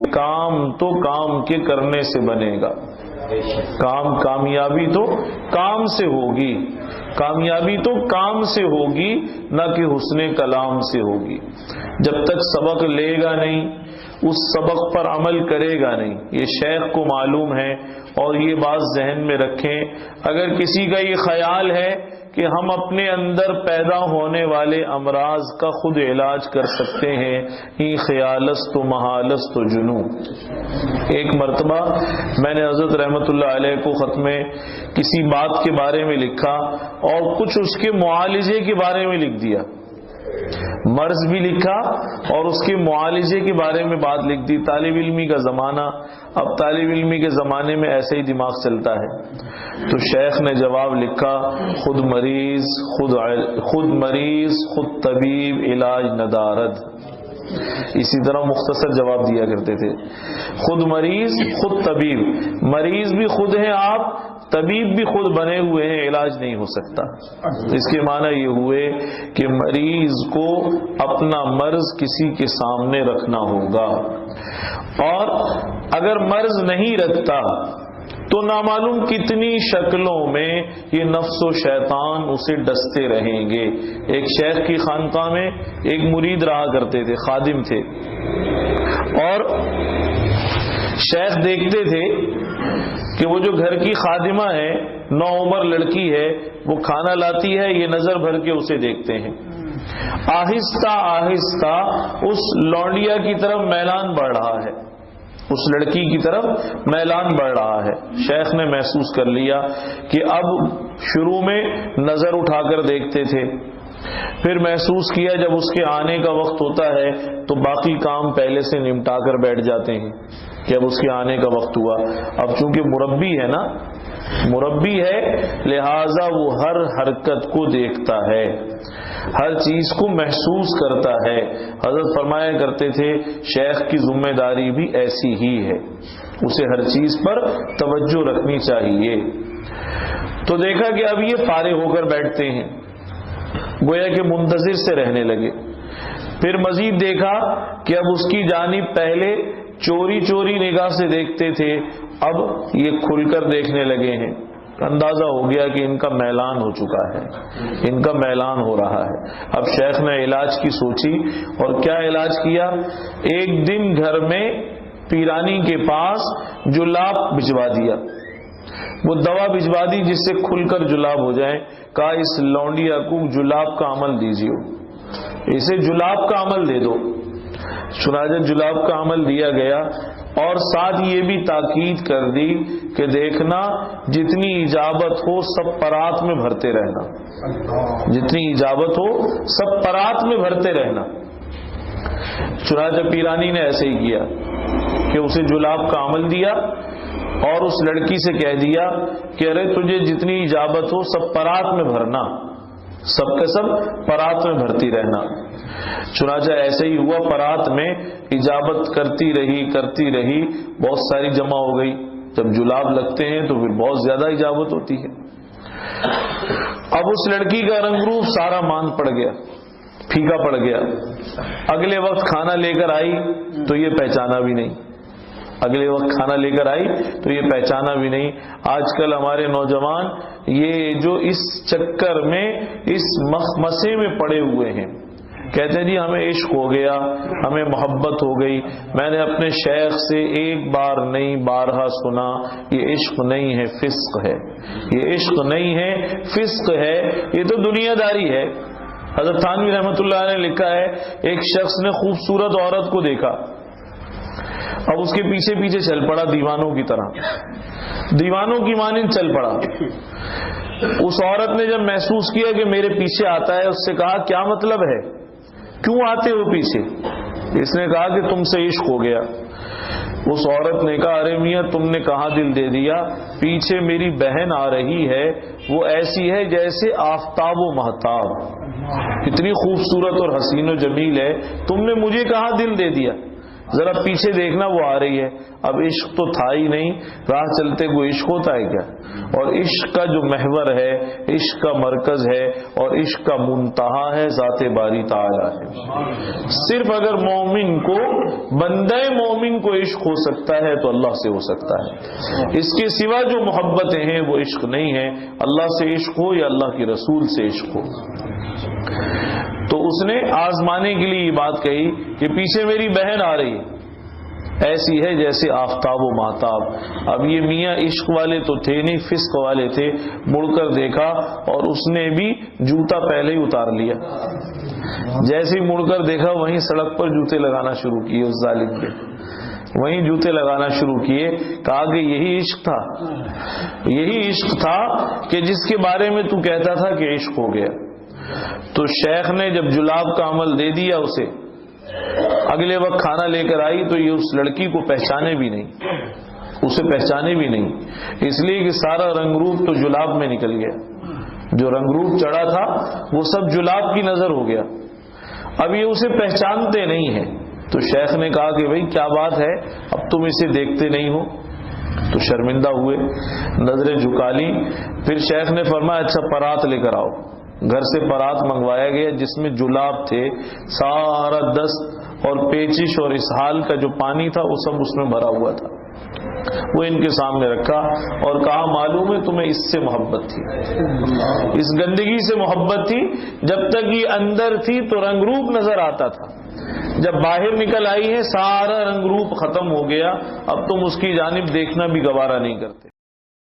کام تو کام کے کرنے سے بنے گا، کامیابی تو کام سے ہوگی، کامیابی تو کام سے ہوگی نہ کہ حسن کلام سے ہوگی۔ جب تک سبق لے گا نہیں، اس سبق پر عمل کرے گا نہیں، یہ شیخ کو معلوم ہے۔ اور یہ بات ذہن میں رکھیں، اگر کسی کا یہ خیال ہے کہ ہم اپنے اندر پیدا ہونے والے امراض کا خود علاج کر سکتے ہیں، ہی خیالست و محالست و جنوں۔ ایک مرتبہ میں نے حضرت رحمت اللہ علیہ کو خط میں کسی بات کے بارے میں لکھا اور کچھ اس کے معالجے کے بارے میں لکھ دیا، مرض بھی لکھا اور اس کے معالجے کے بارے میں بات لکھ دی۔ طالب علمی کا زمانہ، اب طالب علمی کے زمانے میں ایسے ہی دماغ چلتا ہے۔ تو شیخ نے جواب لکھا، خود مریض خود طبیب علاج ندارد۔ اسی طرح مختصر جواب دیا کرتے تھے، خود مریض خود طبیب، مریض بھی خود ہیں آپ، طبیب بھی خود بنے ہوئے ہیں، علاج نہیں ہو سکتا۔ اس کے معنی یہ ہوئے کہ مریض کو اپنا مرض کسی کے سامنے رکھنا ہوگا، اور اگر مرض نہیں رکھتا تو نامعلوم کتنی شکلوں میں یہ نفس و شیطان اسے ڈستے رہیں گے۔ ایک شیخ کی خانقاہ میں ایک مرید رہا کرتے تھے، خادم تھے، اور شیخ دیکھتے تھے کہ وہ جو گھر کی خادمہ ہے، نوعمر لڑکی ہے، وہ کھانا لاتی ہے، یہ نظر بھر کے اسے دیکھتے ہیں۔ آہستہ آہستہ اس لونڈیا کی طرف میلان بڑھ رہا ہے، اس لڑکی کی طرف میلان بڑھ رہا ہے۔ شیخ نے محسوس کر لیا کہ اب شروع میں نظر اٹھا کر دیکھتے تھے، پھر محسوس کیا جب اس کے آنے کا وقت ہوتا ہے تو باقی کام پہلے سے نمٹا کر بیٹھ جاتے ہیں کہ اب اس کے آنے کا وقت ہوا۔ اب چونکہ مربی ہے نا، مربی ہے، لہذا وہ ہر حرکت کو دیکھتا ہے، ہر چیز کو محسوس کرتا ہے۔ حضرت فرمایا کرتے تھے شیخ کی ذمہ داری بھی ایسی ہی ہے، اسے ہر چیز پر توجہ رکھنی چاہیے۔ تو دیکھا کہ اب یہ فارغ ہو کر بیٹھتے ہیں، گویا کہ منتظر سے رہنے لگے۔ پھر مزید دیکھا کہ اب اس کی جانب پہلے چوری چوری نگاہ سے دیکھتے تھے، اب یہ کھل کر دیکھنے لگے ہیں۔ اندازہ ہو گیا کہ ان کا میلان ہو چکا ہے، ان کا میلان ہو رہا ہے۔ اب شیخ نے علاج کی سوچی، اور کیا علاج کیا؟ ایک دن گھر میں پیرانی کے پاس جلاب بھجوا دیا، وہ دوا بھجوا دی جس سے کھل کر جلاب ہو جائیں۔ کہا اس لونڈیا کو جلاب کا عمل دیجیے، اسے جلاب کا عمل دے دو۔ چنانچہ جلاب کا عمل دیا گیا، اور ساتھ یہ بھی تاکید کر دی کہ دیکھنا جتنی اجابت ہو سب پرات میں بھرتے رہنا، جتنی اجابت ہو سب پرات میں بھرتے رہنا۔ چنانچہ پیرانی نے ایسے ہی کیا کہ اسے جلاب کا عمل دیا اور اس لڑکی سے کہہ دیا کہ ارے تجھے جتنی اجابت ہو سب پرات میں بھرنا، سب کے سب پرات میں بھرتی رہنا۔ چنانچہ ایسے ہی ہوا، پرات میں اجابت کرتی رہی، بہت ساری جمع ہو گئی۔ جب جلاب لگتے ہیں تو پھر بہت زیادہ اجابت ہوتی ہے۔ اب اس لڑکی کا رنگ روپ سارا مان پڑ گیا، پھیکا پڑ گیا۔ اگلے وقت کھانا لے کر آئی تو یہ پہچانا بھی نہیں، اگلے وقت کھانا لے کر آئی تو یہ پہچانا بھی نہیں۔ آج کل ہمارے نوجوان یہ جو اس چکر میں اس مخمسے میں پڑے ہوئے ہیں، کہتے ہیں جی ہمیں عشق ہو گیا، ہمیں محبت ہو گئی۔ میں نے اپنے شیخ سے ایک بار نہیں بارہا سنا، یہ عشق نہیں ہے فسق ہے، یہ عشق نہیں ہے فسق ہے، یہ تو دنیا داری ہے۔ حضرت تھانوی رحمۃ اللہ علیہ نے لکھا ہے، ایک شخص نے خوبصورت عورت کو دیکھا، اب اس کے پیچھے پیچھے چل پڑا دیوانوں کی طرح، دیوانوں کی مانند چل پڑا۔ اس عورت نے جب محسوس کیا کہ میرے پیچھے آتا ہے، اس سے کہا کیا مطلب ہے، کیوں آتے ہو پیچھے؟ اس نے کہا کہ تم سے عشق ہو گیا۔ اس عورت نے کہا ارے میاں تم نے کہاں دل دے دیا، پیچھے میری بہن آ رہی ہے، وہ ایسی ہے جیسے آفتاب و مہتاب، اتنی خوبصورت اور حسین و جمیل ہے، تم نے مجھے کہاں دل دے دیا؟ ذرا پیچھے دیکھنا وہ آ رہی ہے. اب عشق تو تھا ہی نہیں, راہ چلتے کوئی عشق ہوتا ہے کیا؟ اور عشق کا جو محور ہے, عشق کا مرکز ہے اور عشق کا منتہا ہے ذات باری تعالی ہے. صرف اگر مومن کو, بندہ مومن کو عشق ہو سکتا ہے تو اللہ سے ہو سکتا ہے. اس کے سوا جو محبتیں ہیں وہ عشق نہیں ہیں. اللہ سے عشق ہو یا اللہ کے رسول سے عشق ہو. تو اس نے آزمانے کے لیے یہ بات کہی کہ پیچھے میری بہن آ رہی ہے, ایسی ہے جیسے آفتاب و ماہتاب. اب یہ میاں عشق والے تو تھے نہیں, فسق والے تھے. مڑ کر دیکھا اور اس نے بھی جوتا پہلے ہی اتار لیا. جیسے ہی مڑ کر دیکھا وہیں سڑک پر جوتے لگانا شروع کیے اس ظالم کے, وہیں جوتے لگانا شروع کیے. کہا کہ یہی عشق تھا, یہی عشق تھا کہ جس کے بارے میں تو کہتا تھا کہ عشق ہو گیا. تو شیخ نے جب جلاب کا عمل دے دیا اسے, اگلے وقت کھانا لے کر آئی تو یہ اس لڑکی کو پہچانے بھی نہیں, اسے پہچانے بھی نہیں, اس لیے کہ سارا رنگ روپ تو جلاب میں نکل گیا. جو رنگ روپ چڑھا تھا وہ سب جلاب کی نظر ہو گیا. اب یہ اسے پہچانتے نہیں ہیں. تو شیخ نے کہا کہ بھئی کیا بات ہے, اب تم اسے دیکھتے نہیں ہو؟ تو شرمندہ ہوئے, نظریں جھکا لی. پھر شیخ نے فرمایا اچھا پرات لے کر آؤ. گھر سے پرات منگوایا گیا جس میں جلاب تھے, سارا دست اور پیچش اور اسہال کا جو پانی تھا وہ سب اس میں بھرا ہوا تھا. وہ ان کے سامنے رکھا اور کہا معلوم ہے تمہیں اس سے محبت تھی, اس گندگی سے محبت تھی. جب تک یہ اندر تھی تو رنگ روپ نظر آتا تھا, جب باہر نکل آئی ہے سارا رنگ روپ ختم ہو گیا. اب تم اس کی جانب دیکھنا بھی گوارا نہیں کرتے.